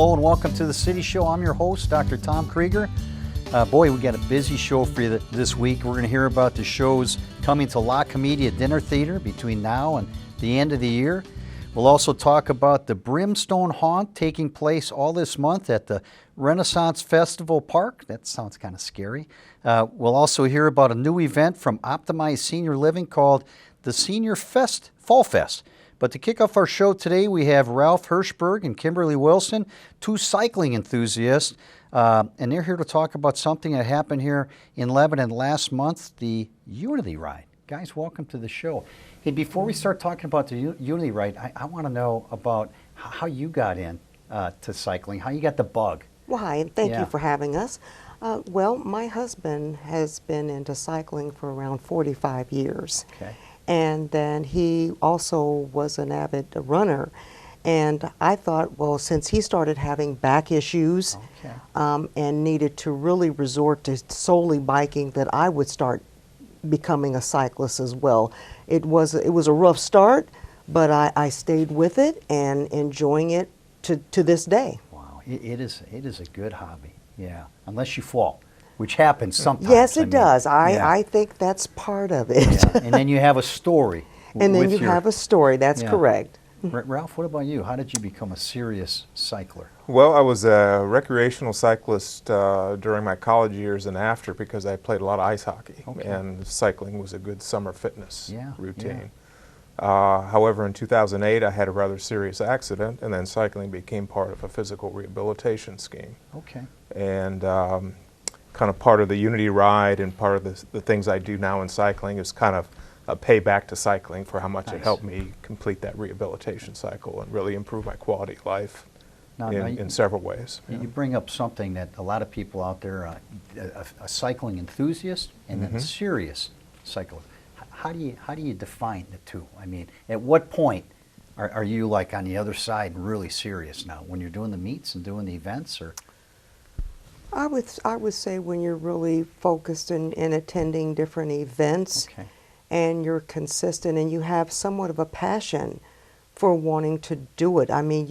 Hello and welcome to the City Show. I'm your host, Dr. Tom Krieger. Boy, we got a busy show for you this week. We're going to hear about the shows coming to La Comedia Dinner Theater between now and the end of the year. We'll also talk about the Brimstone Haunt taking place all this month at the Renaissance Festival Park. That sounds kind of scary. We'll also hear about a new event from Optimized Senior Living called the Senior Fest Fall Fest. But to kick off our show today, we have Ralph Hirschberg and Kimberly Wilson, two cycling enthusiasts, and they're here to talk about something that happened here in Lebanon last month, the Unity Ride. Guys, welcome to the show. Hey, before we start talking about the Unity Ride, I want to know about how you got in to cycling, how you got the bug. Well, hi, and thank you for having us. Well, my husband has been into cycling for around 45 years. Okay. And then he also was an avid runner. And I thought, well, since he started having back issues and needed to really resort to solely biking, that I would start becoming a cyclist as well. It was a rough start, but I stayed with it and enjoying it to this day. Wow, it is a good hobby, yeah, unless you fall, which happens sometimes. Yes, it does. I think that's part of it. Yeah. And then you have a story. And then you have a story, that's correct. Ralph, what about you? How did you become a serious cycler? Well, I was a recreational cyclist during my college years and after, because I played a lot of ice hockey, and cycling was a good summer fitness routine. However, in 2008, I had a rather serious accident, and then cycling became part of a physical rehabilitation scheme. Okay. And kind of part of the Unity Ride and part of the things I do now in cycling is kind of a payback to cycling for how much it helped me complete that rehabilitation cycle and really improve my quality of life in several ways. You bring up something that a lot of people out there, a cycling enthusiast and then a serious cyclist. How do you define the two? I mean, at what point are you like on the other side and really serious now? When you're doing the meets and doing the events, or? I would say when you're really focused in attending different events. Okay. And you're consistent and you have somewhat of a passion for wanting to do it. I mean,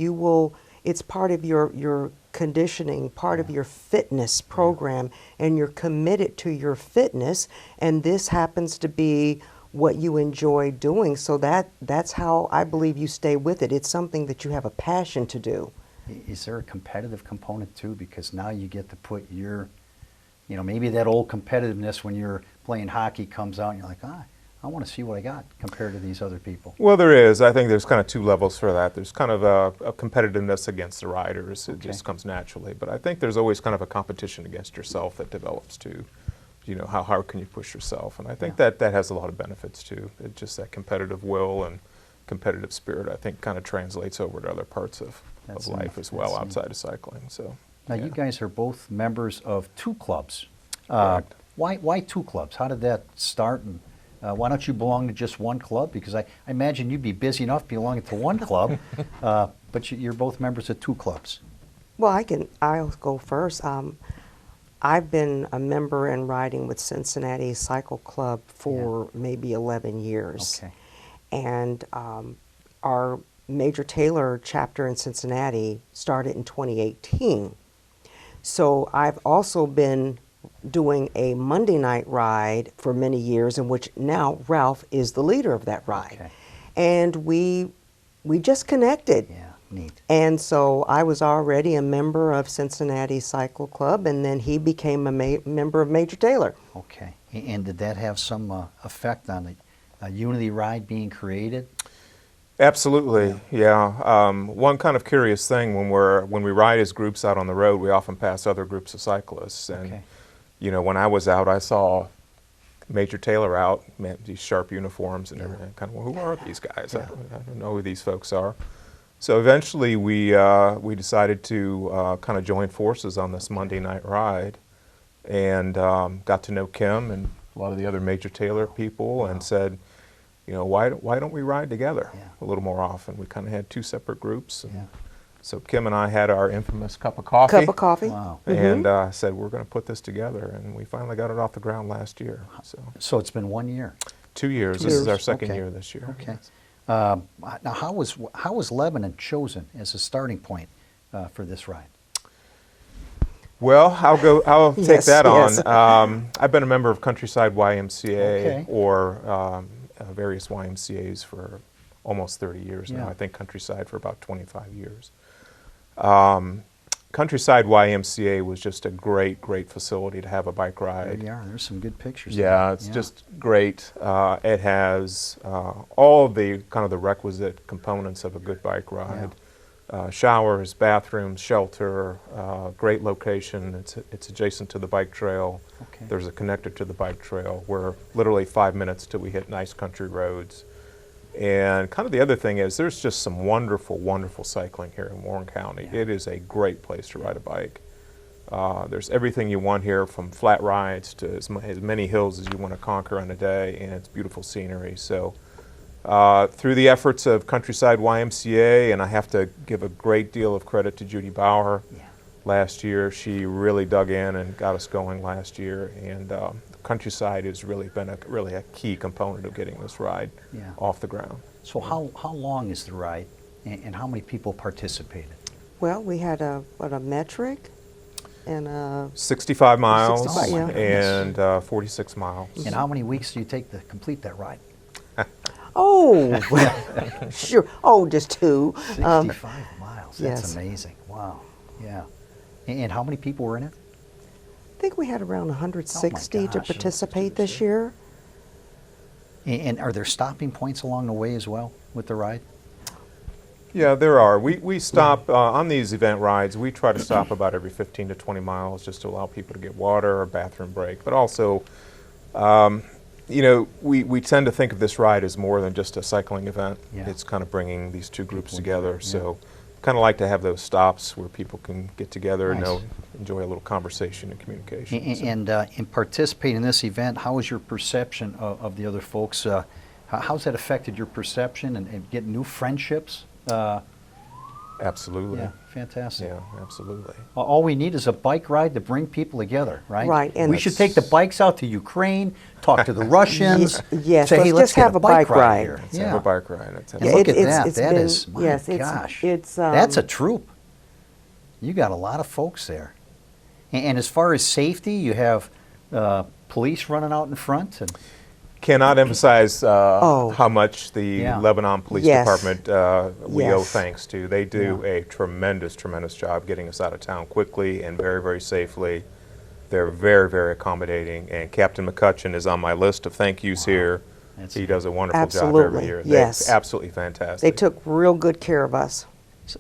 it's part of your conditioning, part of your fitness program, and you're committed to your fitness, and this happens to be what you enjoy doing. So that's how I believe you stay with it. It's something that you have a passion to do. Is there a competitive component too? Because now you get to put your, maybe that old competitiveness when you're playing hockey comes out and you're like, I want to see what I got compared to these other people. Well, there is. I think there's kind of two levels for that. There's kind of a competitiveness against the riders. It just comes naturally. But I think there's always kind of a competition against yourself that develops too. How hard can you push yourself? And I think that has a lot of benefits too. It just that competitive will and competitive spirit, I think, kind of translates over to other parts of life as well outside of cycling. So now you guys are both members of two clubs. Why two clubs? How did that start? And why don't you belong to just one club? Because I imagine you'd be busy enough belonging to one club, but you're both members of two clubs. Well, I'll go first. I've been a member and riding with Cincinnati Cycle Club for maybe 11 years. Okay. And our Major Taylor chapter in Cincinnati started in 2018. So I've also been doing a Monday night ride for many years, in which now Ralph is the leader of that ride. Okay. And we just connected. Yeah, neat. And so I was already a member of Cincinnati Cycle Club, and then he became a member of Major Taylor. Okay. And did that have some effect on the Unity Ride being created? Absolutely, yeah. One kind of curious thing when we ride as groups out on the road, we often pass other groups of cyclists. And when I was out, I saw Major Taylor out, these sharp uniforms and everything. Kind of, well, who are these guys? I don't know who these folks are. So eventually we decided to kind of join forces on this Monday night ride, and got to know Kim and a lot of the other Major Taylor people, and said, why don't we ride together a little more often? We kind of had two separate groups. And so Kim and I had our infamous cup of coffee. Cup of coffee. Wow. And said, we're going to put this together. And we finally got it off the ground last year. So it's been 1 year? 2 years. This is our second year this year. Okay. Now, how was Lebanon chosen as a starting point for this ride? Well, I'll take Yes, that yes. on. I've been a member of Countryside YMCA Okay. or various YMCAs for almost 30 years now. Yeah. I think Countryside for about 25 years. Countryside YMCA was just a great facility to have a bike There ride. you are. There's some good pictures. Yeah, there. it's just great. It has all of the kind of the requisite components of a good bike ride. Showers, bathrooms, shelter, great location. It's adjacent to the bike trail. Okay. There's a connector to the bike trail. We're literally 5 minutes till we hit nice country roads. And kind of the other thing is there's just some wonderful cycling here in Warren County. Yeah. It is a great place to ride a bike. There's everything you want here, from flat rides to as many hills as you want to conquer in a day, and it's beautiful scenery. So through the efforts of Countryside YMCA, and I have to give a great deal of credit to Judy Bauer. Yeah. Last year, she really dug in and got us going last year, and Countryside has really been a key component of getting this ride Yeah. off the ground. So how long is the ride, and how many people participated? Well, we had a metric and a 65 miles 65, yeah. and 46 miles. And how many weeks do you take to complete that ride? oh, sure. Oh, just 2. 65 miles. That's yes. amazing. Wow. Yeah. And how many people were in it? I think we had around 160 to gosh. participate this year. And are there stopping points along the way as well with the ride? Yeah, there are. We stop on these event rides. We try to stop about every 15 to 20 miles just to allow people to get water or a bathroom break. But also, we tend to think of this ride as more than just a cycling event. Yeah. It's kind of bringing these two groups People together. together, yeah. So, kind of like to have those stops where people can get together Nice. and enjoy a little conversation and communication. So- And in participating in this event, how was your perception of the other folks? How's that affected your perception and getting new friendships? Absolutely. Yeah, fantastic. Yeah, absolutely. All we need is a bike ride to bring people together, right? Right, and we should take the bikes out to Ukraine, talk to the Russians. Yes, say, let's hey, just get have a bike ride. here. Let's Yeah. have a bike ride. Let's have And a look bike at it's- that. it's That been- is, my yes, gosh. it's That's a troop. You got a lot of folks there. And as far as safety, you have police running out in front. And Cannot emphasize Oh. how much the Yeah. Lebanon Police Yes. Department we owe Yes. thanks to. They do Yeah. a tremendous job getting us out of town quickly and very safely. They're very accommodating, and Captain McCutcheon is on my list of thank yous here. That's He does a wonderful job Absolutely, every year. yes. They're absolutely fantastic. They took real good care of us.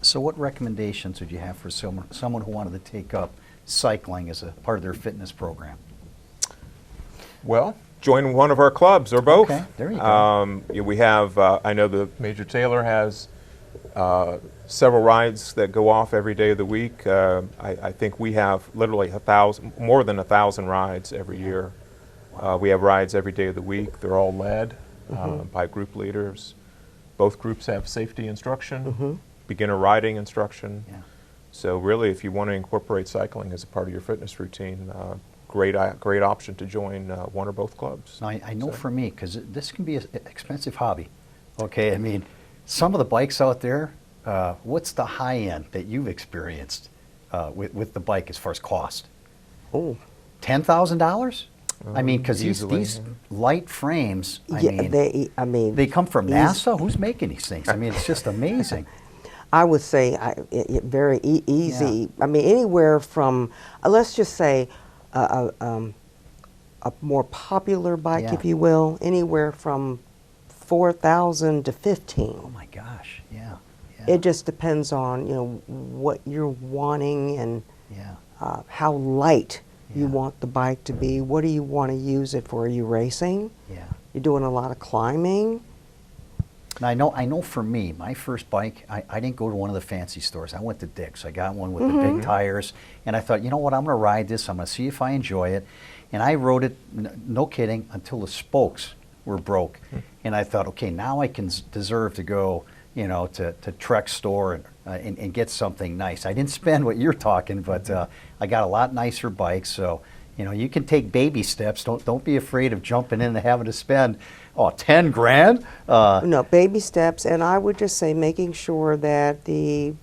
So what recommendations would you have for someone who wanted to take up cycling as a part of their fitness program? Well, join one of our clubs or both. Okay, there you go. We have, I know the Major Taylor has several rides that go off every day of the week. I think we have literally more than 1,000 rides every year. We have rides every day of the week. They're all led by group leaders. Both groups have safety instruction, beginner riding instruction. Yeah. So really, if you want to incorporate cycling as a part of your fitness routine, great option to join one or both clubs. Now, I know So- for me, because this can be an expensive hobby. Okay, I mean, some of the bikes out there, what's the high end that you've experienced with the bike as far as cost? Oh, $10,000? I mean, because Easily, these yeah. light frames, yeah. they come from eas- NASA? Who's making these things? I mean, it's just amazing. I would say very easy. I mean, anywhere from let's just say a more popular bike, Yeah. if you will, anywhere from 4,000 to 15. Oh my gosh, yeah. It just depends on what you're wanting and Yeah. how light you Yeah. want the bike to be. What do you want to use it for? Are you racing? Yeah. You're doing a lot of climbing. Now, I know for me, my first bike, I didn't go to one of the fancy stores. I went to Dick's. I got one with the big tires, and I thought, you know what, I'm going to ride this. I'm going to see if I enjoy it. And I rode it, no kidding, until the spokes were broke. And I thought, okay, now I can deserve to go, to Trek store and get something nice. I didn't spend what you're talking, but I got a lot nicer bike. So, You know, you can take baby steps. Don't be afraid of jumping in and having to spend 10 grand. No, baby steps, and I would just say making sure that the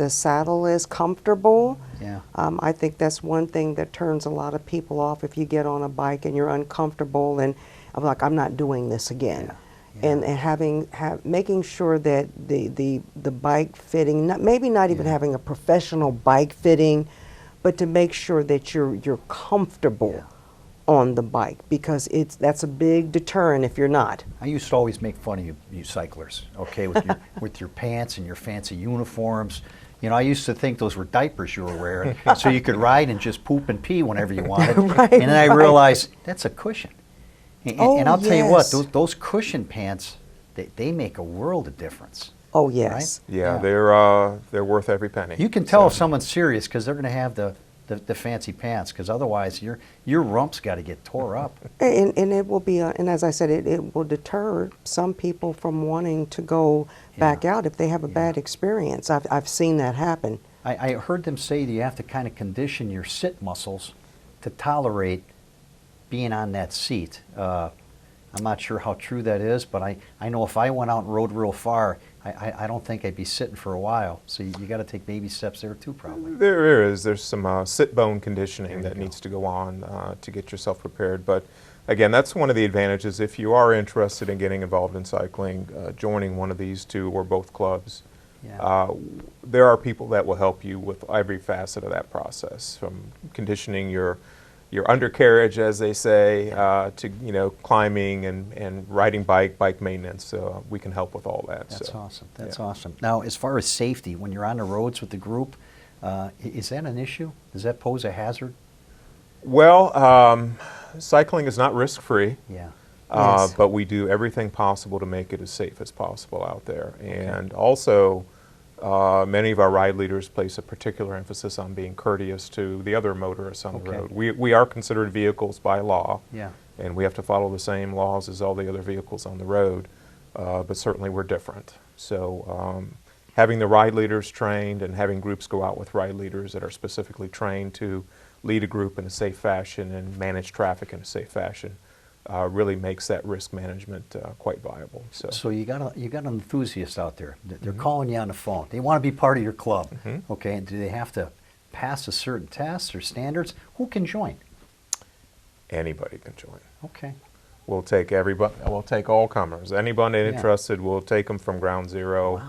saddle is comfortable. Yeah. I think that's one thing that turns a lot of people off if you get on a bike and you're uncomfortable and I'm like, I'm not doing this again. Yeah. Yeah. And making sure that the bike fitting, maybe not even having a professional bike fitting, but to make sure that you're comfortable on the bike, because that's a big deterrent if you're not. I used to always make fun of you cyclers, okay, with your with your pants and your fancy uniforms. You know, I used to think those were diapers you were wearing, so you could ride and just poop and pee whenever you wanted. Right, and then I realized that's a cushion. And I'll tell you what, yes. those cushion pants, they make a world of difference. Oh yes. Right? Yeah, they're worth every penny. You can tell if someone's serious because they're going to have the fancy pants, because otherwise your rump's got to get tore up. And it will be, and as I said, it will deter some people from wanting to go back out if they have a bad experience. I've seen that happen. I heard them say that you have to kind of condition your sit muscles to tolerate being on that seat. I'm not sure how true that is, but I know if I went out and rode real far, I don't think I'd be sitting for a while. So you got to take baby steps there too, probably. There's some sit bone conditioning that needs to go on to get yourself prepared. But again, that's one of the advantages. If you are interested in getting involved in cycling, joining one of these two or both clubs, there are people that will help you with every facet of that process, from conditioning your undercarriage, as they say, to climbing and riding bike maintenance. So we can help with all that. That's awesome. That's yeah. awesome. Now, as far as safety, when you're on the roads with the group, is that an issue? Does that pose a hazard? Well, cycling is not risk-free. Yeah. Yes. But we do everything possible to make it as safe as possible out there. And also, many of our ride leaders place a particular emphasis on being courteous to the other motorists on the road. We are considered vehicles by law, and we have to follow the same laws as all the other vehicles on the road, but certainly we're different. So having the ride leaders trained and having groups go out with ride leaders that are specifically trained to lead a group in a safe fashion and manage traffic in a safe fashion really makes that risk management quite viable. So you got an enthusiast out there. They're calling you on the phone. They want to be part of your club. Okay, and do they have to pass a certain test or standards? Who can join? Anybody can join. Okay. We'll take everybody. We'll take all comers. Anybody interested, we'll take them from ground zero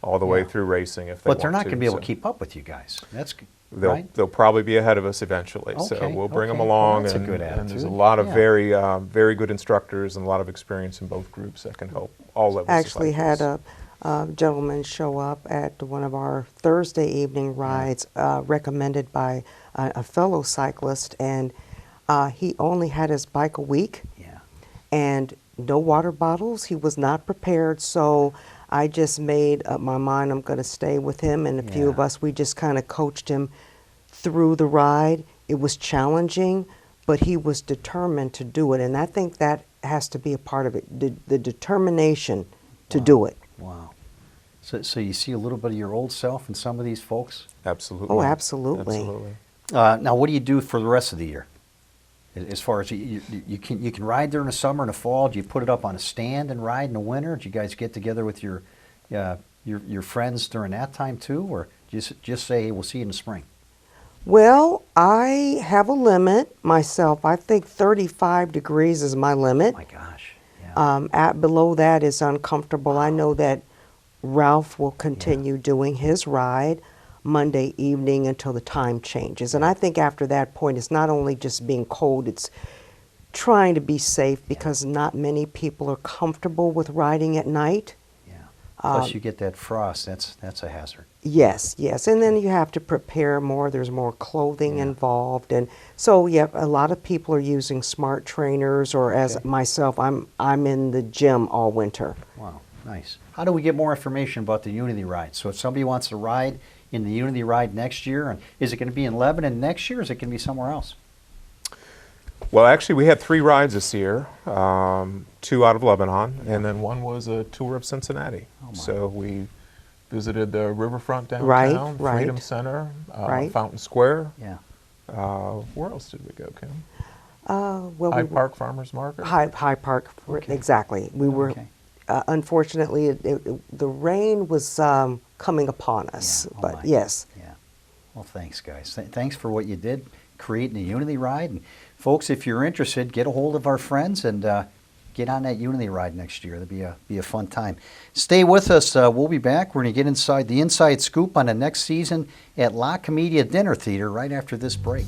all the way through racing if they want to. But they're not going to be able to keep up with you guys. That's right? They'll probably be ahead of us eventually. So we'll bring them along. Well, that's a good attitude. And there's a lot of very good instructors and a lot of experience in both groups that can help all levels. Actually had a gentleman show up at one of our Thursday evening rides recommended by a fellow cyclist, and he only had his bike a week and no water bottles. He was not prepared, so I just made up my mind I'm going to stay with him, and a few of us, we just kind of coached him through the ride. It was challenging, but he was determined to do it, and I think that has to be a part of it, the determination to do it. Wow. So you see a little bit of your old self in some of these folks? Absolutely. Oh, absolutely. Absolutely. Now, what do you do for the rest of the year? As far as you can ride during the summer and the fall. Do you put it up on a stand and ride in the winter? Do you guys get together with your friends during that time too, or just say, hey, we'll see you in the spring? Well, I have a limit myself. I think 35 degrees is my limit. Oh my gosh. Yeah. At below that is uncomfortable. I know that Ralph will continue doing his ride Monday evening until the time changes. And I think after that point, it's not only just being cold, it's trying to be safe, because not many people are comfortable with riding at night. Yeah. Plus you get that frost. That's a hazard. Yes, yes. And then you have to prepare more. There's more clothing involved. And so, a lot of people are using smart trainers, or as myself, I'm in the gym all winter. Wow, nice. How do we get more information about the Unity Ride? So if somebody wants to ride in the Unity Ride next year, and is it going to be in Lebanon next year, or is it going to be somewhere else? Well, actually, we had 3 rides this year, 2 out of Lebanon, and then one was a tour of Cincinnati. So we visited the riverfront downtown, Freedom Center, Fountain Square. Yeah. Where else did we go, Kim? Well, Hyde Park Farmers Market? High Park, Okay. exactly. We were, Okay. unfortunately, the rain was coming upon us, Yeah. Oh but my. yes. Yeah. Well, thanks, guys. Thanks for what you did, creating a Unity ride. And folks, if you're interested, get a hold of our friends and get on that Unity ride next year. That'll be a fun time. Stay with us. We'll be back. We're going to get inside the inside scoop on the next season at La Comedia Dinner Theater right after this break.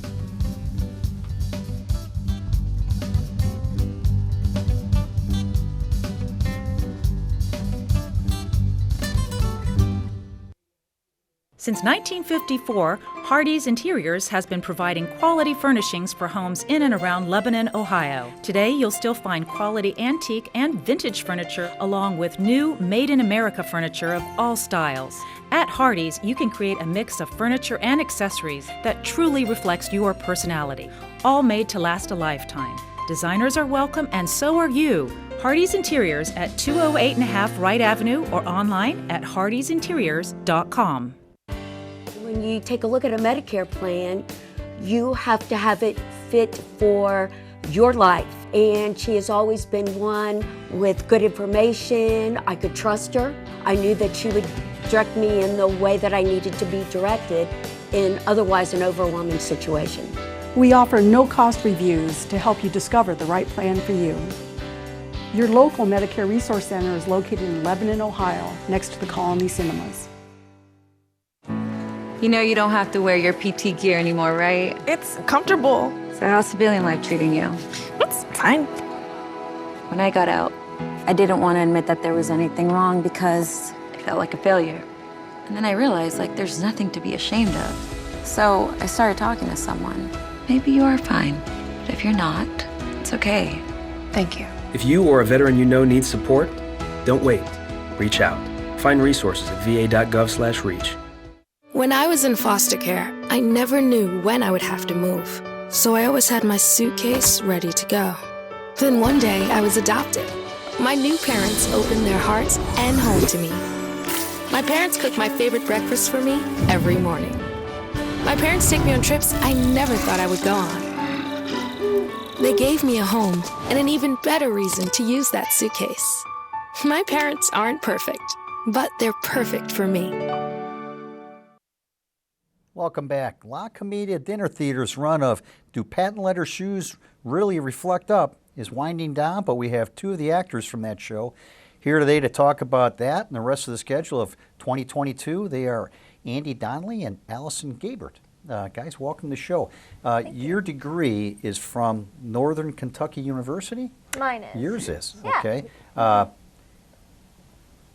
Since 1954, Hardee's Interiors has been providing quality furnishings for homes in and around Lebanon, Ohio. Today, you'll still find quality antique and vintage furniture along with new Made in America furniture of all styles. At Hardee's, you can create a mix of furniture and accessories that truly reflects your personality, all made to last a lifetime. Designers are welcome and so are you. Hardee's Interiors at 208 and a half Wright Avenue or online at hardeesinteriors.com. When you take a look at a Medicare plan, you have to have it fit for your life. And she has always been one with good information. I could trust her. I knew that she would direct me in the way that I needed to be directed in otherwise an overwhelming situation. We offer no-cost reviews to help you discover the right plan for you. Your local Medicare Resource Center is located in Lebanon, Ohio, next to the Colony Cinemas. You know you don't have to wear your PT gear anymore, right? It's comfortable. So how's civilian life treating you? It's fine. When I got out, I didn't want to admit that there was anything wrong because I felt like a failure. And then I realized, there's nothing to be ashamed of. So I started talking to someone. Maybe you are fine, but if you're not, it's okay. Thank you. If you or a veteran you know needs support, don't wait. Reach out. Find resources at va.gov/reach. When I was in foster care, I never knew when I would have to move. So I always had my suitcase ready to go. Then one day I was adopted. My new parents opened their hearts and home to me. My parents cook my favorite breakfast for me every morning. My parents take me on trips I never thought I would go on. They gave me a home and an even better reason to use that suitcase. My parents aren't perfect, but they're perfect for me. Welcome back. La Comedia Dinner Theater's run of Do Patent Leather Shoes Really Reflect Up is winding down, but we have two of the actors from that show here today to talk about that and the rest of the schedule of 2022. They are Andy Donnelly and Allison Gabert. Guys, welcome to the show. Your degree is from Northern Kentucky University? Mine is. Yours is, Yeah. okay.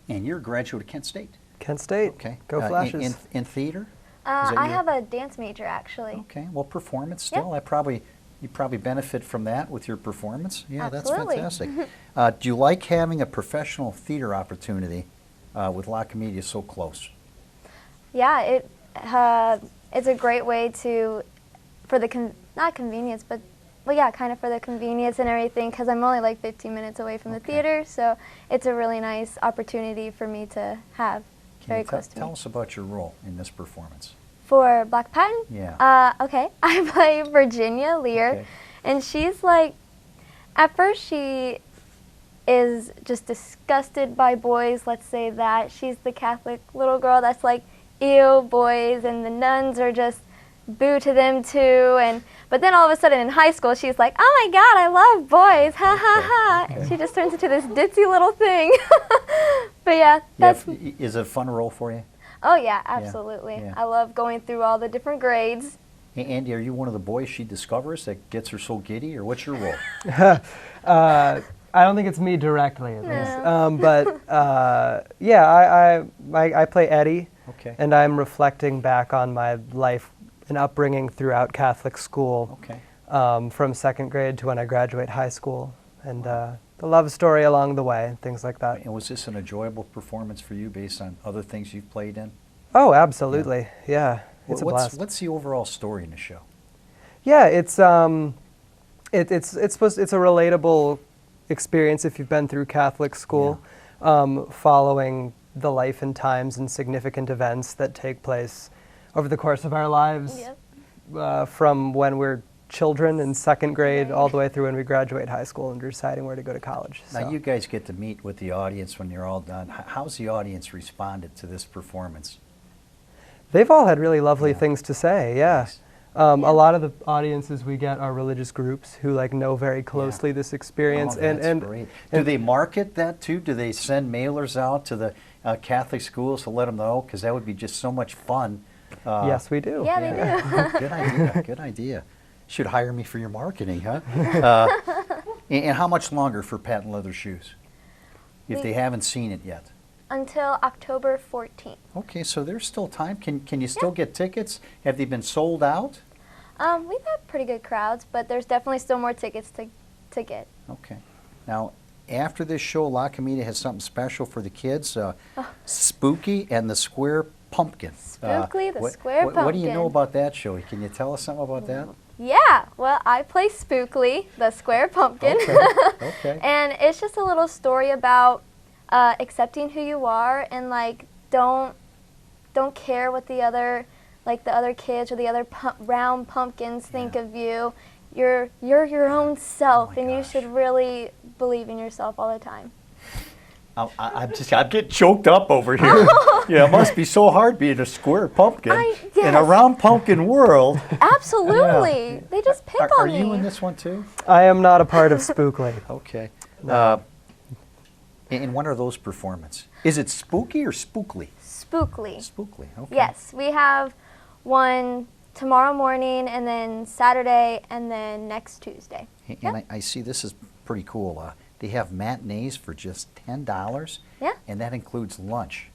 And you're a graduate of Kent State? Kent State. Okay. Go Flashes. In theater? I have a dance major, actually. Okay, well, performance still. You probably benefit from that with your performance. Yeah, Absolutely. That's fantastic. Do you like having a professional theater opportunity with La Comedia so close? Yeah, it's a great way for the not convenience, but kind of for the convenience and everything, because I'm only like 15 minutes away from the theater, so it's a really nice opportunity for me to have. Very close to me. Tell us about your role in this performance. For Black Patent? Yeah. Okay, I play Virginia Lear, Okay. and she's like, at first she is just disgusted by boys, let's say that. She's the Catholic little girl that's like, ew, boys, and the nuns are just boo to them too, but then all of a sudden in high school she's like, oh my god, I love boys, ha ha ha. And she just turns into this ditzy little thing. But yeah, that's... Is it a fun role for you? Oh yeah, absolutely. Yeah. I love going through all the different grades. Hey, Andy, are you one of the boys she discovers that gets her so giddy, or what's your role? I don't think it's me directly, at least. But yeah, I play Eddie, Okay. and I'm reflecting back on my life and upbringing throughout Catholic school, Okay. from second grade to when I graduate high school, and the love story along the way, and things like that. And was this an enjoyable performance for you based on other things you've played in? Oh, absolutely. Yeah, it's a blast. What's the overall story in the show? Yeah, it's a relatable experience if you've been through Catholic school, following the life and times and significant events that take place over the course of our lives, from when we're children in second grade all the way through when we graduate high school and deciding where to go to college. Now So. you guys get to meet with the audience when you're all done. How's the audience responded to this performance? They've all had really lovely Yeah. things to say, yeah. Nice. A lot of the audiences we get are religious groups who like know very closely this experience. Oh, that's great. Do they market that too? Do they send mailers out to the Catholic schools to let them know? Because that would be just so much fun. Yes, we do. Yeah, they do. Good idea. Good idea. Should hire me for your marketing, huh? And how much longer for Patent Leather Shoes? If they haven't seen it yet. Until October 14th. Okay, so there's still time. Can you still get tickets? Have they been sold out? We've had pretty good crowds, but there's definitely still more tickets to get. Okay. Now, after this show, La Comedia has something special for the kids. Spooky and the Square Pumpkin. Spookly, the Square What do you know Pumpkin. about that show? Can you tell us something about that? Yeah, well, I play Spookly, the Square Pumpkin. Okay. And it's just a little story about accepting who you are and like don't care what the other kids or the other round pumpkins think of you. You're your own self, and you should really believe in yourself all the time. I'm getting choked up over here. Yeah, it must be so hard being a square pumpkin in a yes. round pumpkin world. Absolutely. They just pick Are on me. you in this one too? I am not a part of Spookly. Okay. And what are those performances? Is it spooky or spookly? Spookly. Spookly, okay. Yes, we have one tomorrow morning, and then Saturday, and then next Tuesday. And I see this is pretty cool. They have matinees for just $10. Yeah. And that includes lunch.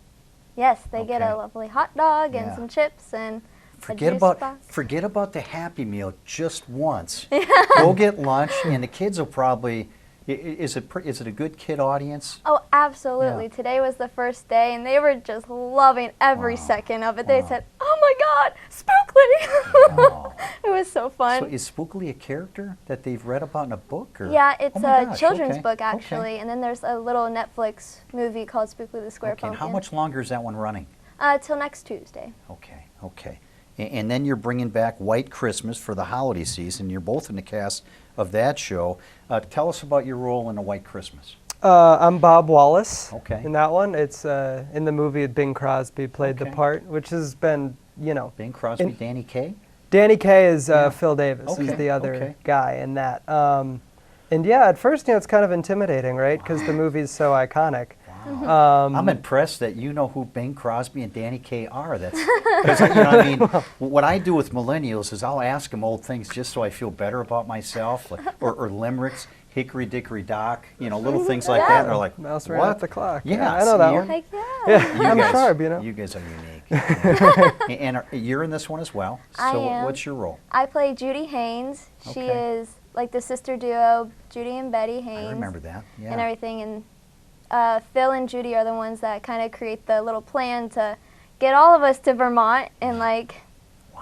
Yes, they get Okay. a lovely hot dog and Yeah. some chips and Forget a juice about box. forget about the Happy Meal just once. Go get lunch, and the kids will probably. Is it a good kid audience? Oh, absolutely. Yeah. Today was the first day, and they were just loving every second of it. They said, "Oh my God, Spookly!" Wow. It was so fun. So is Spookly a character that they've read about in a book? Or? Yeah, it's Oh my a gosh, children's okay, book okay. actually, and then there's a little Netflix movie called Spookly the Square Okay, and Pumpkin. how much longer is that one running? Till next Tuesday. Okay, okay. And then you're bringing back White Christmas for the holiday season. You're both in the cast of that show. Tell us about your role in A White Christmas. I'm Bob Wallace Okay. in that one. It's in the movie Bing Crosby played the Okay. part, which has been, Bing Crosby, Danny Kaye? Danny Kaye is Phil Davis is Okay, the other okay. guy in that. And yeah, at first, it's kind of intimidating, right? Because the movie's so iconic. I'm impressed that you know who Bing Crosby and Danny Kaye are. That's because what I do with millennials is I'll ask them old things just so I feel better about myself, like, or limericks, hickory dickory dock, little things like that. And they're like, Mouse what? ran off the clock. Yeah, I know that one. Heck yeah. Yeah, I'm guys, sharp, You guys are unique. and you're in this one as well. I So am. what's your role? I play Judy Haynes. She Okay. is like the sister duo, Judy and Betty Haynes. I remember that. Yeah. And everything. And Phil and Judy are the ones that kind of create the little plan to get all of us to Vermont and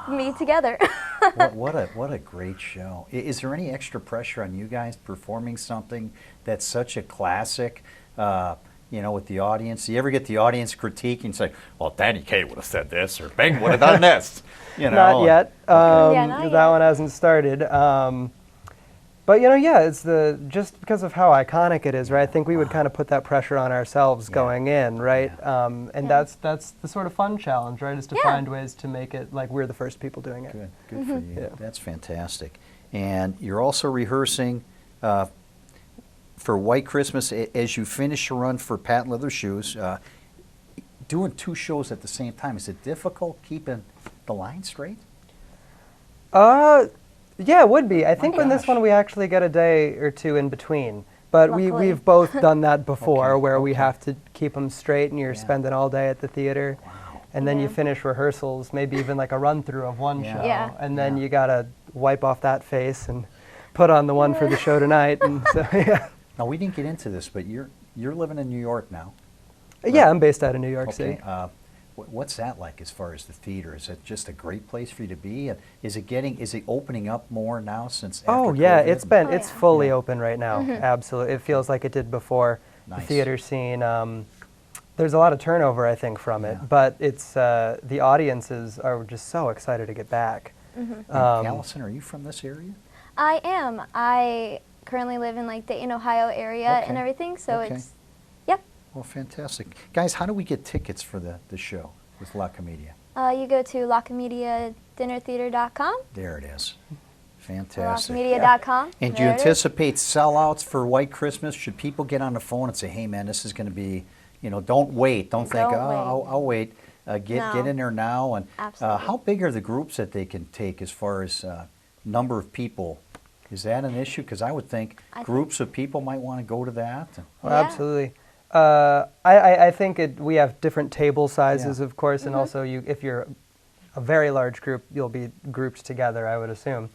meet together. what a great show. Is there any extra pressure on you guys performing something that's such a classic, with the audience? Do you ever get the audience critique and say, well, Danny Kaye would have said this, or Bing would have done this? Not yet. Yeah, not that yet. one hasn't started. But it's just because of how iconic it is, right? I think we would kind of put that pressure on ourselves going in, right? And that's the sort of fun challenge, right? Is to find ways to make it like we're the first people doing it. Good for you. Yeah. That's fantastic. And you're also rehearsing for White Christmas as you finish your run for Patent Leather Shoes. Doing two shows at the same time, is it difficult keeping the line straight? Yeah, it would be. I think in this gosh. one we actually get a day or two in between. But Luckily. we've both done that before Okay, where we okay. have to keep them straight and you're Yeah. spending all day at the theater. Wow. And then you Yeah. finish rehearsals, maybe even like a run through of one Yeah. show. Yeah. And then Yeah. you got to wipe off that face and put on the one for the show tonight. And so, yeah. Now, we didn't get into this, but you're living in New York now. Yeah, I'm based out of New York Okay. City. What's that like as far as the theater? Is it just a great place for you to be? And is it opening up more now since after Oh yeah, COVID? it's fully Yeah. open right now. Absolutely, it feels like it did before. Nice. The theater scene. There's a lot of turnover, I think, from Yeah. it, but it's the audiences are just so excited to get back. And Allison, are you from this area? I am. I currently live in like Dayton, Ohio area and everything, so it's, yep. Well, fantastic. Guys, how do we get tickets for the show with La Comedia? You go to lacomediadinnertheater.com. There it is. Fantastic. Laccomedia.com. And do you anticipate sellouts for White Christmas? Should people get on the phone and say, hey, man, this is going to be, you know, don't wait. Don't think, I'll wait. Get in there now. And how big are the groups that they can take as far as number of people? Is that an issue? Because I would think groups of people might want to go to that. Well, absolutely. I think we have different table sizes, of course, and also if you're a very large group, you'll be grouped together, I would assume.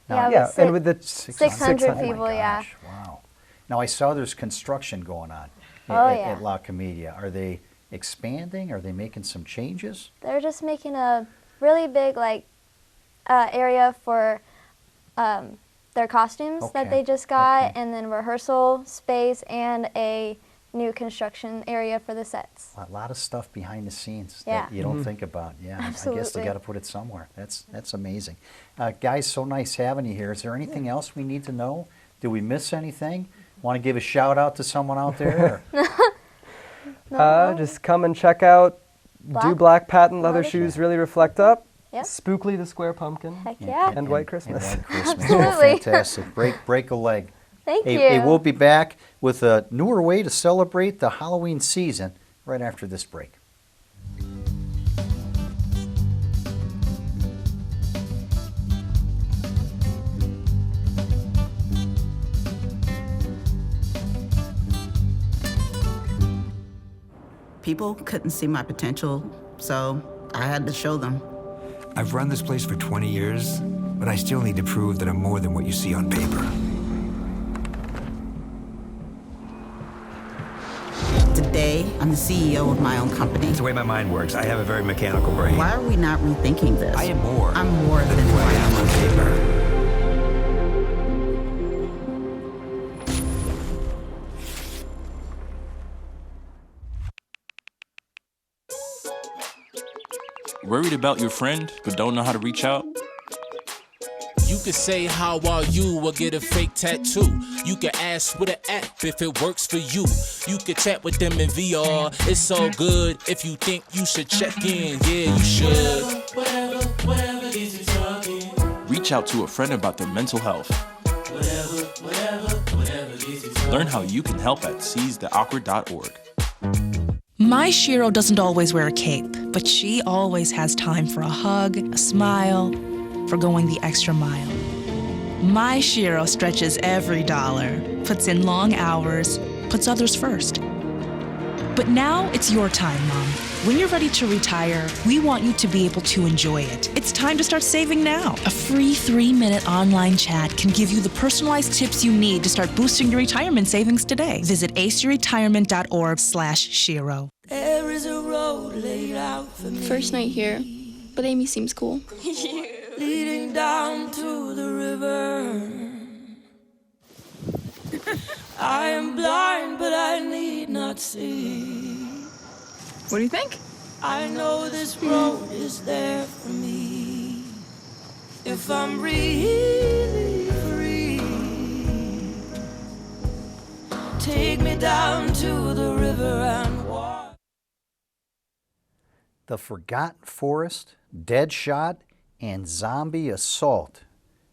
And with the 600 people, Wow. Now, I saw there's construction going on at La Comedia. Are they expanding? Are they making some changes? They're just making a really big area for their costumes that they just got, and then rehearsal space and a new construction area for the sets. A lot of stuff behind the scenes that you don't think about. Yeah, absolutely. I guess they got to put it somewhere. That's amazing. Guys, so nice having you here. Is there anything else we need to know? Did we miss anything? Want to give a shout out to someone out there? Just come and check out Do Black Patent Leather Shoes Really Reflect Up? Yep. Spookly the Square Pumpkin. Heck yeah. And White Christmas. And White Christmas. Absolutely. Oh, fantastic. Break a leg. Thank you. Hey, we'll be back with a newer way to celebrate the Halloween season right after this break. People couldn't see my potential, so I had to show them. I've run this place for 20 years, but I still need to prove that I'm more than what you see on paper. Today, I'm the CEO of my own company. That's the way my mind works. I have a very mechanical brain. Why are we not rethinking this? I am more. I'm more than who I am on paper. Worried about your friend, but don't know how to reach out? You could say, how are you, or get a fake tattoo. You could ask with an app if it works for you. You could chat with them in VR, it's all good. If you think you should check in, yeah, you should. Whatever gets you talking. Reach out to a friend about their mental health. Whatever gets you talking. Learn how you can help at seizetheawkward.org. My Shiro doesn't always wear a cape, but she always has time for a hug, a smile, for going the extra mile. My Shiro stretches every dollar, puts in long hours, puts others first. But now it's your time, Mom. When you're ready to retire, we want you to be able to enjoy it. It's time to start saving now. A free 3-minute online chat can give you the personalized tips you need to start boosting your retirement savings today. Visit aceyourretirement.org/Shiro. There is a road laid out for me. First night here, but Amy seems cool. Leading down to the river. I am blind, but I need not see. What do you think? I know this road is there for me. If I'm really free, take me down to the river and walk. The Forgotten Forest, Dead Shot, and Zombie Assault.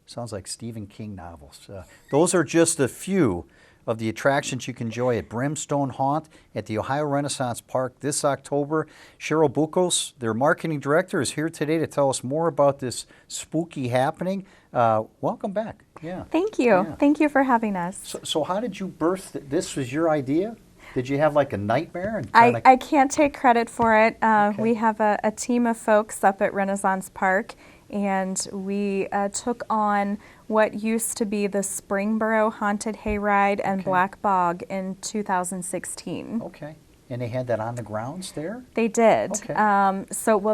Sounds like Stephen King novels. Those are just a few of the attractions you can enjoy at Brimstone Haunt at the Ohio Renaissance Park this October. Cheryl Bukos, their marketing director, is here today to tell us more about this spooky happening. Welcome back. Yeah. Thank you. Yeah. Thank you for having us. So how did you birth this? Was your idea? Did you have like a nightmare? And I can't take credit for it. We have a team of folks up at Renaissance Park, and we took on what used to be the Springboro Haunted Hayride and Black Bog in 2016. Okay. And they had that on the grounds there? They did. Okay.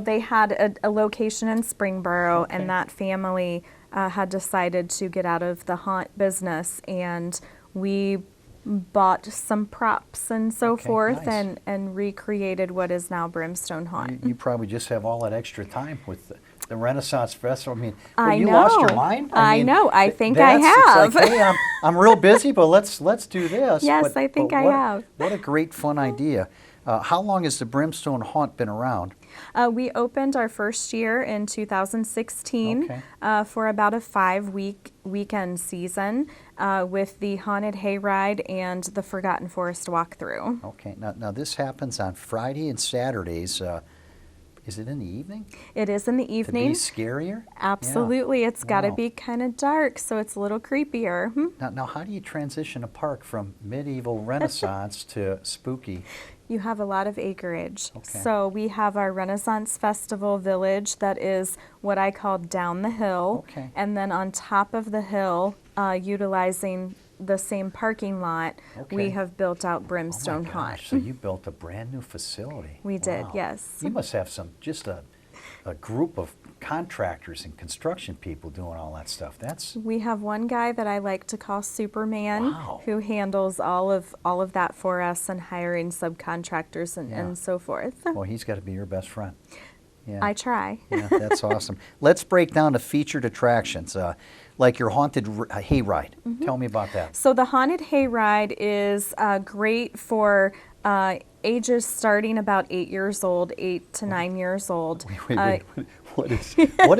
They had a location in Springboro, and that family had decided to get out of the haunt business, and we bought some props and so forth, nice. and recreated what is now Brimstone Haunt. You probably just have all that extra time with The Renaissance Festival. I mean, I you know. lost your mind? I mean, know. I think I it's have. like, hey, I'm real busy, but let's do this. Yes, I think I have. What a great fun idea. How long has the Brimstone Haunt been around? We opened our first year in 2016 for about a 5-week weekend season with the Haunted Hayride and the Forgotten Forest Walkthrough. Okay, now this happens on Friday and Saturdays. Is it in the evening? It is in the evening. To be scarier? Absolutely. Yeah. It's got to Wow. be kind of dark, so it's a little creepier. Now, how do you transition a park from medieval Renaissance to spooky? You have a lot of acreage. Okay. So we have our Renaissance Festival Village that is what I call down the hill. Okay. And then on top of the hill, utilizing the same parking lot, we have built out Brimstone Haunt. So you built a brand new facility. We did, Wow. yes. You must have just a group of contractors and construction people doing all that stuff. We have one guy that I like to call Superman, Wow. who handles all of that for us and hiring subcontractors and so forth. Well, he's got to be your best friend. Yeah. I try. Yeah, that's awesome. Let's break down the featured attractions, like your haunted hayride. Tell me about that. So the Haunted Hayride is great for ages starting about 8 years old, 8 to 9 years old. Wait. What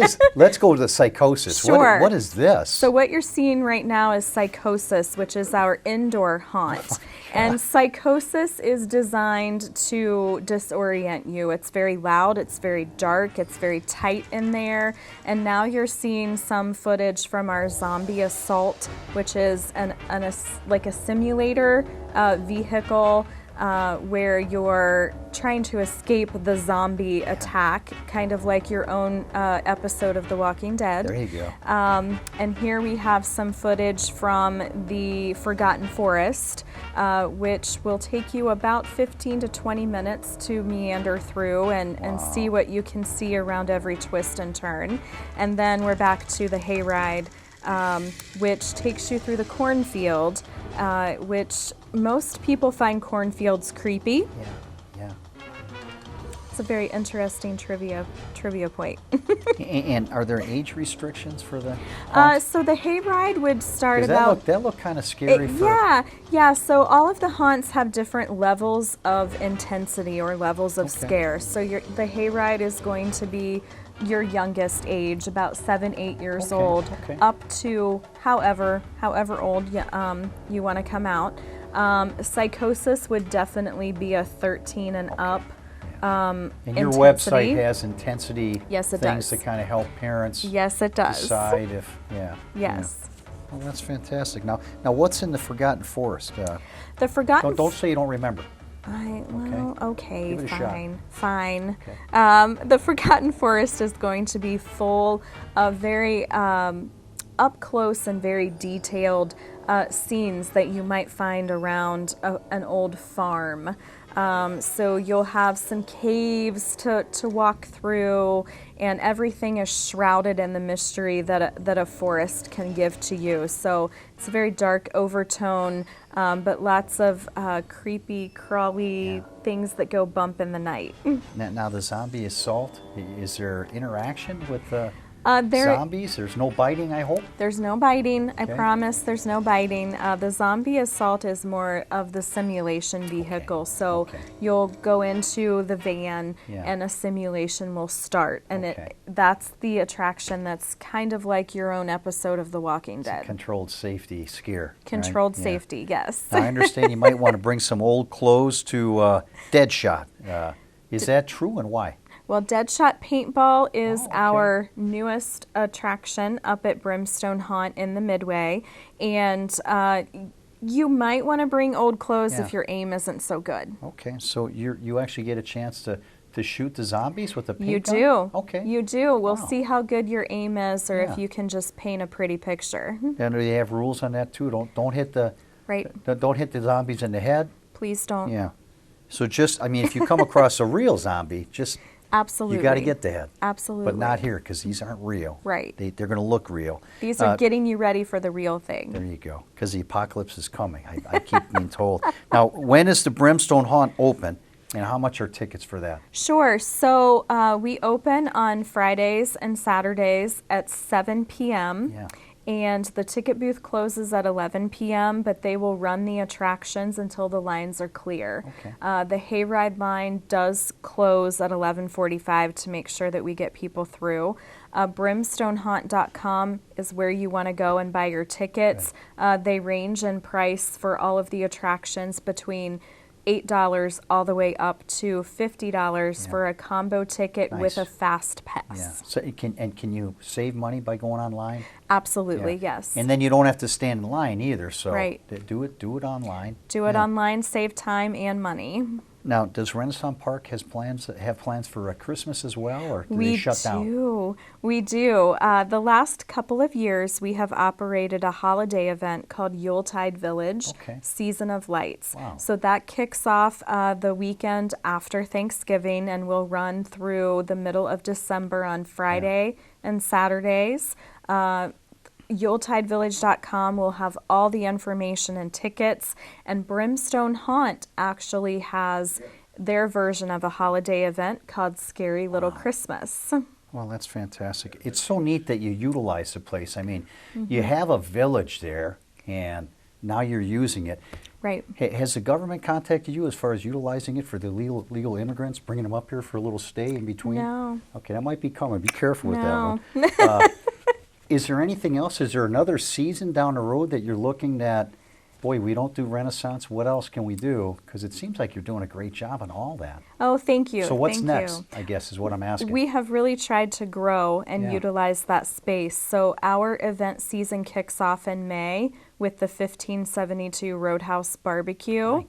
is? Let's go to the psychosis. Sure. What is this? So what you're seeing right now is Psychosis, which is our indoor haunt. And Psychosis is designed to disorient you. It's very loud, it's very dark, it's very tight in there. And now you're seeing some footage from our Zombie Assault, which is like a simulator vehicle where you're trying to escape the zombie attack, kind of like your own episode of The Walking Dead. There you go. And here we have some footage from the Forgotten Forest, which will take you about 15 to 20 minutes to meander through and see what you can see around every twist and turn. And then we're back to the hayride, which takes you through the cornfield, which most people find cornfields creepy. Yeah. It's a very interesting trivia point. And are there age restrictions for the? So the hayride would start that look kind of scary. Yeah. So all of the haunts have different levels of intensity or levels of scare. So the hayride is going to be your youngest age, about 7, 8 years old, up to however old you want to come out. Psychosis would definitely be a 13 and up. And your intensity. website has intensity Yes, it things does. to kind of help parents Yes, it does. decide if, Yes. Well, that's fantastic. Now what's in the Forgotten Forest? The Forgotten Don't say you don't remember. Okay, Give it a shot. fine. The Forgotten Forest is going to be full of very up close and very detailed scenes that you might find around an old farm. So you'll have some caves to walk through, and everything is shrouded in the mystery that a forest can give to you. So it's a very dark overtone, but lots of creepy, crawly things that go bump in the night. Now the zombie assault, is there interaction with There- zombies? There's no biting, I hope? There's no biting. I Okay. promise there's no biting. The zombie assault is more of the simulation vehicle. So you'll go into the van and a simulation will start. And that's the attraction that's kind of like your own episode of The Walking Dead. Controlled safety scare. right? Controlled Yeah. safety, yes. Now, I understand you might want to bring some old clothes to Deadshot. Is that true, and why? Well, Deadshot Paintball is our newest attraction up at Brimstone Haunt in the Midway. And you might want to bring old clothes if your aim isn't so good. Okay, so you actually get a chance to shoot the zombies with the paint You gun? do. Okay. You do. We'll see how good your aim is or Yeah. if you can just paint a pretty picture. And do they have rules on that too? Don't hit the don't hit the zombies in the head. Please don't. Yeah. So if you come across a real zombie, just Absolutely. you got to get the head. Absolutely. But not here because these aren't real. Right. They're going to look real. These are getting you ready for the real thing. There you go. Because the apocalypse is coming. I keep being told. Now, when is the Brimstone Haunt open? And how much are tickets for that? Sure. So we open on Fridays and Saturdays at 7 p.m. Yeah. And the ticket booth closes at 11 p.m., but they will run the attractions until the lines are clear. Okay. The hayride line does close at 11:45 to make sure that we get people through. Brimstonehaunt.com is where you want to go and buy your tickets. They range in price for all of the attractions between $8 all the way up to $50 for a combo ticket with a fast pass. Yeah. So can you save money by going online? Absolutely, yes. And then you don't have to stand in line either. So Right. do it online. Do it online, save time and money. Now, does Renaissance Park have plans for Christmas as well, or do We they shut down? do. We do. The last couple of years, we have operated a holiday event called Yuletide Village, Season of Lights. Wow. So that kicks off the weekend after Thanksgiving and will run through the middle of December on Friday and Saturdays. YuletideVillage.com will have all the information and tickets, and Brimstone Haunt actually has their version of a holiday event called Scary Little Christmas. Well, that's fantastic. It's so neat that you utilize the place. I mean, you have a village there, and now you're using it. Right. Has the government contacted you as far as utilizing it for the legal immigrants, bringing them up here for a little stay in between? No. Okay, that might be coming. Be careful with No. that one. Is there anything else? Is there another season down the road that you're looking at, boy, we don't do Renaissance, what else can we do? Because it seems like you're doing a great job on all that. Oh, thank you. So what's Thank next, you. I guess, is what I'm asking. We have really tried to grow and Yeah. utilize that space. So our event season kicks off in May with the 1572 Roadhouse Barbecue.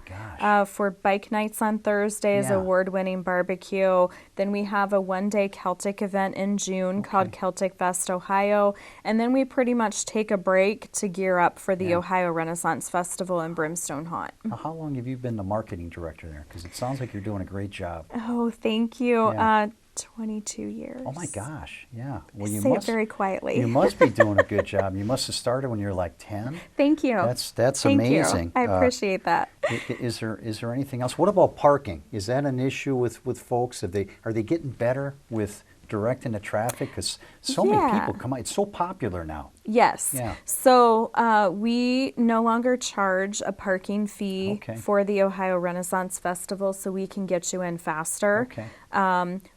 For bike nights on Thursdays, Yeah. award-winning barbecue. Then we have a one-day Celtic event in June called Celtic Fest Ohio. And then we pretty much take a break to gear up for the Ohio Renaissance Festival in Brimstone Haunt. Now, how long have you been the marketing director there? Because it sounds like you're doing a great job. Oh, thank you. Yeah. 22 years. Oh my gosh, yeah. Well, you Say must it very quietly. You must be doing a good job. You must have started when you were like 10. Thank you. That's Thank amazing. You. I appreciate that. Is there anything else? What about parking? Is that an issue with folks? Are they getting better with directing the traffic? Because so many people come out. It's so popular now. Yes. Yeah. So we no longer charge a parking fee for the Ohio Renaissance Festival, so we can get you in faster. Okay.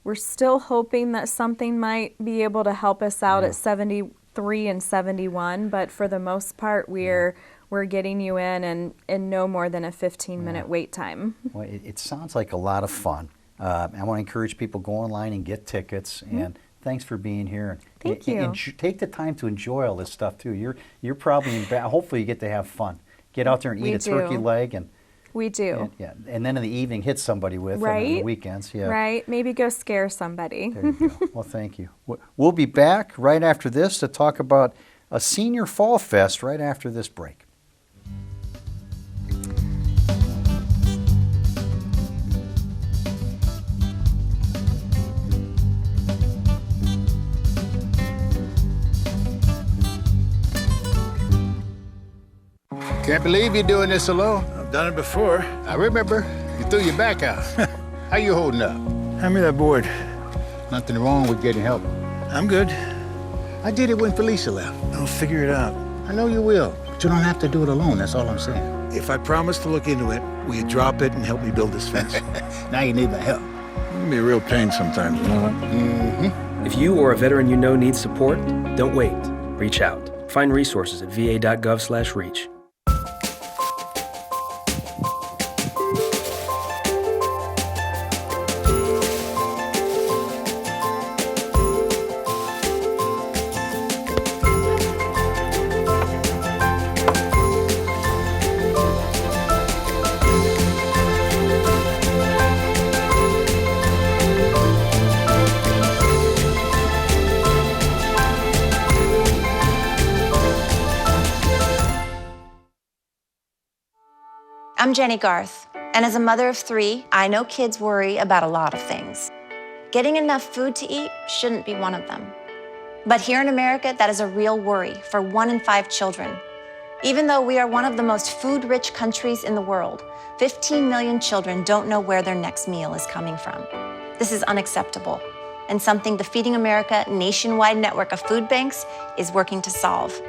We're still hoping that something might be able to help us out at 73 and 71, but for the most part, we're getting you in no more than a 15-minute wait time. Well, it sounds like a lot of fun. I want to encourage people, go online and get tickets. And thanks for being here. Thank you. And take the time to enjoy all this stuff too. You're probably hopefully you get to have fun. Get out there and eat a turkey leg and. We do. And then in the evening, hit somebody with. Right. And on the weekends, Right. Maybe go scare somebody. There you go. Well, thank you. We'll be back right after this to talk about a senior fall fest right after this break. Can't believe you're doing this alone. I've done it before. I remember. You threw your back out. How you holding up? Hand me that board. Nothing wrong with getting help. I'm good. I did it when Felicia left. I'll figure it out. I know you will, but you don't have to do it alone. That's all I'm saying. If I promise to look into it, will you drop it and help me build this fence? Now you need my help. It can be a real pain sometimes, you know what? Mm-hmm. If you or a veteran you know needs support, don't wait. Reach out. Find resources at va.gov/reach. I'm Jenny Garth, and as a mother of 3, I know kids worry about a lot of things. Getting enough food to eat shouldn't be one of them. But here in America, that is a real worry for 1 in 5 children. Even though we are one of the most food-rich countries in the world, 15 million children don't know where their next meal is coming from. This is unacceptable, and something the Feeding America nationwide network of food banks is working to solve.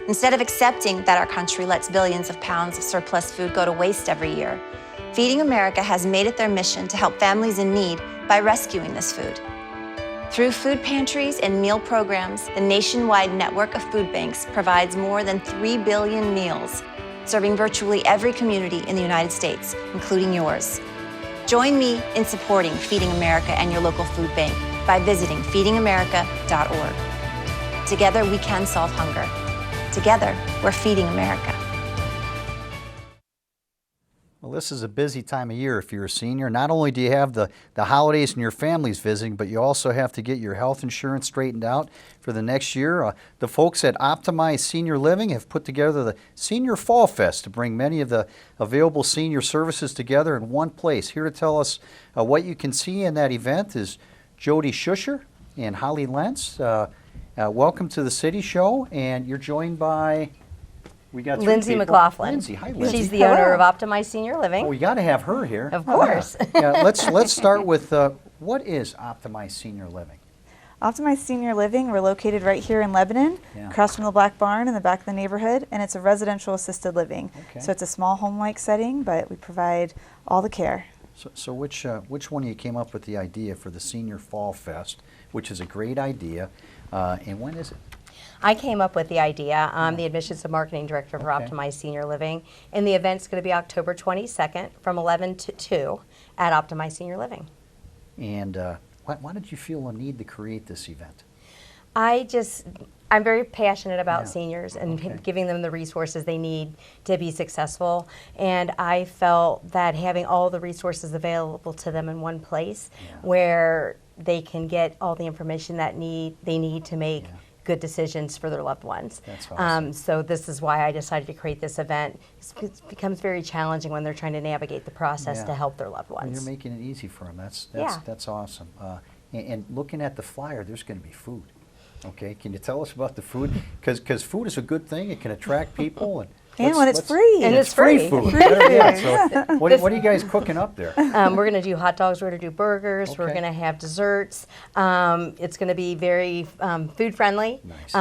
Instead of accepting that our country lets billions of pounds of surplus food go to waste every year, Feeding America has made it their mission to help families in need by rescuing this food. Through food pantries and meal programs, the nationwide network of food banks provides more than 3 billion meals, serving virtually every community in the United States, including yours. Join me in supporting Feeding America and your local food bank by visiting feedingamerica.org. Together, we can solve hunger. Together, we're Feeding America. Well, this is a busy time of year if you're a senior. Not only do you have the holidays and your families visiting, but you also have to get your health insurance straightened out for the next year. The folks at Optimize Senior Living have put together the Senior Fall Fest to bring many of the available senior services together in one place. Here to tell us what you can see in that event is Jody Schuscher and Holly Lentz. Welcome to the City Show, and you're joined by... We got Lindsay McLaughlin. Lindsay, hi Lindsay. She's the owner of Optimize Senior Living. Oh, we got to have her here. Of course. Yeah, let's start with what is Optimize Senior Living? Optimize Senior Living, we're located right here in Lebanon, across from the Black Barn in the back of the neighborhood, and it's a residential assisted living. Okay. So it's a small home-like setting, but we provide all the care. So which one of you came up with the idea for the Senior Fall Fest, which is a great idea, and when is it? I came up with the idea. I'm the Admissions and Marketing Director for Optimize Senior Living, and the event's going to be October 22nd from 11 to 2 at Optimize Senior Living. And why did you feel a need to create this event? I'm very passionate about seniors and giving them the resources they need to be successful. And I felt that having all the resources available to them in one place where they can get all the information that they need to make good decisions for their loved ones. That's awesome. So this is why I decided to create this event. It becomes very challenging when they're trying to navigate the process to help their loved ones. Well, you're making it easy for them. That's awesome. And looking at the flyer, there's going to be food. Okay, can you tell us about the food? Because food is a good thing. It can attract people. And when it's free. And it's free. Food. So what are you guys cooking up there? We're going to do hot dogs. We're going to do burgers. We're going to have desserts. It's going to be very food friendly. Nice.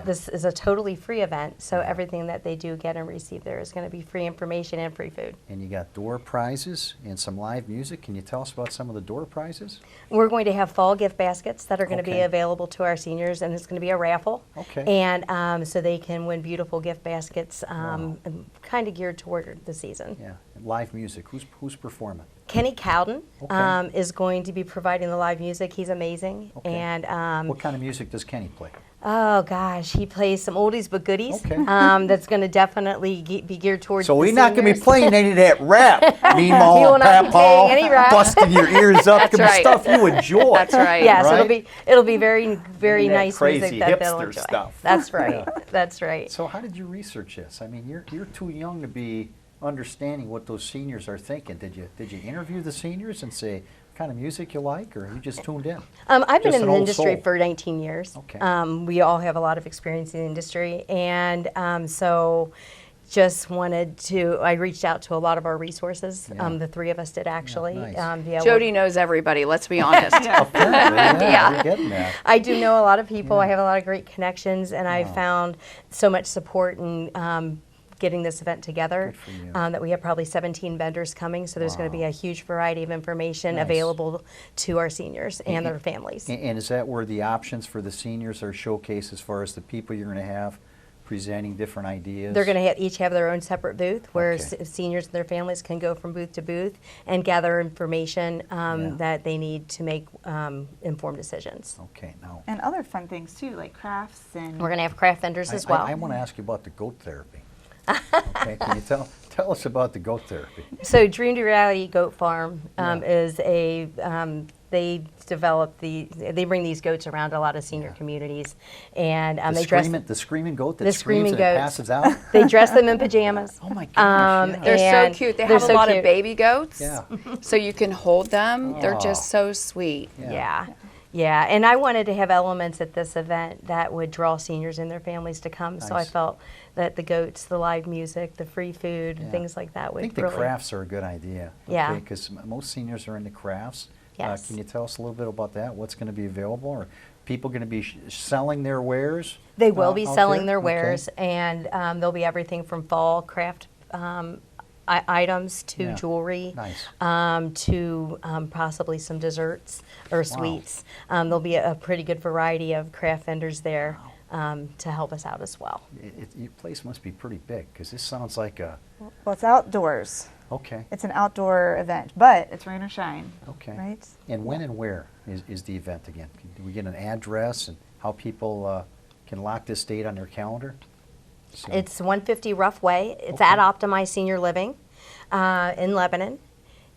This is a totally free event, so everything that they do get and receive there is going to be free information and free food. And you got door prizes and some live music. Can you tell us about some of the door prizes? We're going to have fall gift baskets that are going to be available to our seniors, and it's going to be a raffle. Okay. And so they can win beautiful gift baskets. Kind of geared toward the season. Yeah, live music. Who's performing? Kenny Cowden is going to be providing the live music. He's amazing. Okay. And what kind of music does Kenny play? Oh gosh, he plays some oldies but goodies. That's going to definitely be geared towards. So the we're not going to be playing any of that rap, He will not be playing any rap. busting your ears up. That's right. Stuff you enjoy. That's right. Yes, right? It'll be very nice crazy music that they'll hipster enjoy. Stuff. That's right. That's right. So how did you research this? I mean, you're too young to be understanding what those seniors are thinking. Did you interview the seniors and say what kind of music you like, or you just tuned in? I've been in the industry for 19 years. Okay. We all have a lot of experience in the industry, and so just wanted to. I reached out to a lot of our resources. The three of us did actually. Yeah, nice. Jody knows everybody. Let's be honest. Apparently, you're getting that. I do know a lot of people. I have a lot of great connections, and I found so much support in getting this event together, that we have probably 17 vendors coming, so there's going to be a huge variety of information available to our seniors and their families. And is that where the options for the seniors are showcased as far as the people you're going to have presenting different ideas? They're going to each have their own separate booth where seniors and their families can go from booth to booth and gather information that they need to make informed decisions. Okay, now. And other fun things too, like crafts and... We're going to have craft vendors as well. I want to ask you about the goat therapy. Okay, can you tell us about the goat therapy? So Dream to Reality Goat Farm is a they bring these goats around a lot of senior communities, and the screaming goat that screams and passes out. They dress them in pajamas. Oh my gosh! They're so cute. They have a lot of baby goats, Yeah. so you can hold them. They're just so sweet. Yeah. Yeah, and I wanted to have elements at this event that would draw seniors and their families to come. So I Nice. felt that the goats, the live music, the free food, Yeah. things like that I would think the really. crafts are a good idea. Yeah. Because most seniors are into crafts. Yes. Can you tell us a little bit about that? What's going to be available? Are people going to be selling their wares? They will be out selling there? their Okay. wares, and there'll be everything from fall craft items to Yeah. jewelry, Nice. to possibly some desserts or sweets. There'll be a pretty good variety of craft vendors there to help us out as well. Your place must be pretty big, because this sounds like a... Well, it's outdoors. Okay. It's an outdoor event, but it's rain or shine. Okay. Right? And when and where is the event again? Do we get an address and how people can lock this date on their calendar? So- It's 150 Rough Way. It's Okay. at Optimize Senior Living in Lebanon.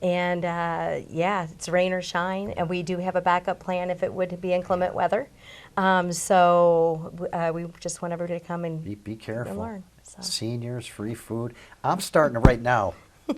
And yeah, it's rain or shine. And we do have a backup plan if it would be inclement weather. So we just want everybody to come and Be careful. and learn. So. Seniors, free food. I'm starting to right now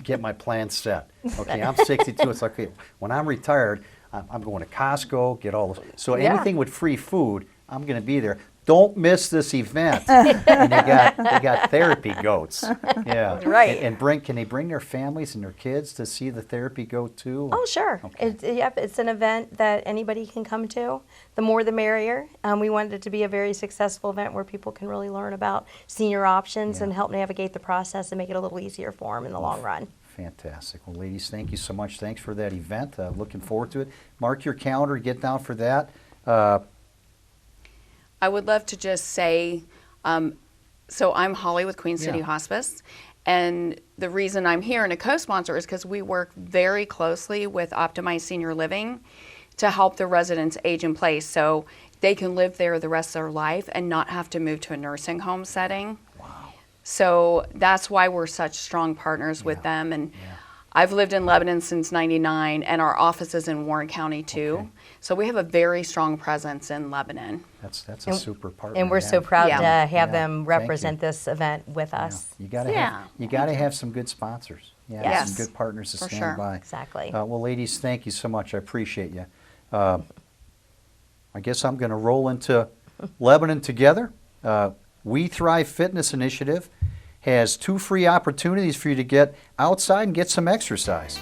get my plan set. Okay, I'm 62. It's like, okay, when I'm retired, I'm going to Costco, get all those. So Yeah. anything with free food, I'm going to be there. Don't miss this event. And they got therapy goats. Yeah. Right. And can they bring their families and their kids to see the therapy goat too? Oh, sure. Yep, it's an event that anybody can come to. The more the merrier. We wanted it to be a very successful event where people can really learn about senior options and help navigate the process and make it a little easier for them in the long run. Fantastic. Well, ladies, thank you so much. Thanks for that event. Looking forward to it. Mark your calendar. Get down for that. I would love to just say, so I'm Holly with Queen City Yeah. Hospice, and the reason I'm here and a co-sponsor is because we work very closely with Optimize Senior Living to help the residents age in place so they can live there the rest of their life and not have to move to a nursing home setting. Wow. So that's why we're such strong partners with them. And I've lived in Lebanon since '99, and our office is in Warren County too. Okay. So we have a very strong presence in Lebanon. That's a super partner. And we're to so have. proud to have Yeah. them Thank represent you. this event with us. You got to have some good sponsors. Yeah, Yes. some good partners to For stand sure. by. Exactly. Well, ladies, thank you so much. I appreciate you. I guess I'm going to roll into Lebanon together. We Thrive Fitness Initiative has 2 free opportunities for you to get outside and get some exercise.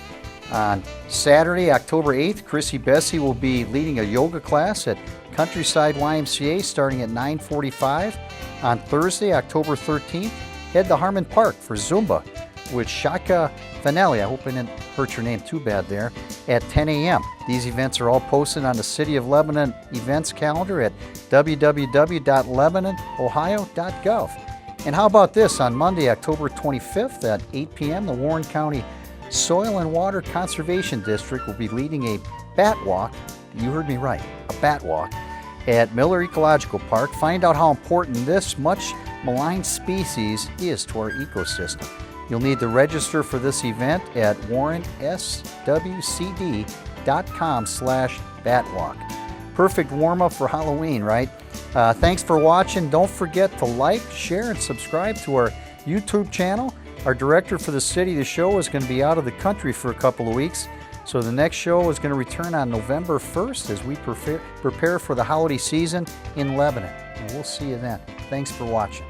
On Saturday, October 8th, Chrissy Bessie will be leading a yoga class at Countryside YMCA starting at 9:45. On Thursday, October 13th, head to Harmon Park for Zumba with Shaka Fanelli. I hope I didn't hurt your name too bad there. At 10 a.m. These events are all posted on the City of Lebanon events calendar at www.lebanonohio.gov. And how about this? On Monday, October 25th at 8 p.m., the Warren County Soil and Water Conservation District will be leading a bat walk. You heard me right, a bat walk at Miller Ecological Park. Find out how important this much maligned species is to our ecosystem. You'll need to register for this event at warrenswcd.com/batwalk. Perfect warm-up for Halloween, right? Thanks for watching. Don't forget to like, share, and subscribe to our YouTube channel. Our director for the city of the show is going to be out of the country for a couple of weeks. So the next show is going to return on November 1st as we prepare for the holiday season in Lebanon. And we'll see you then. Thanks for watching.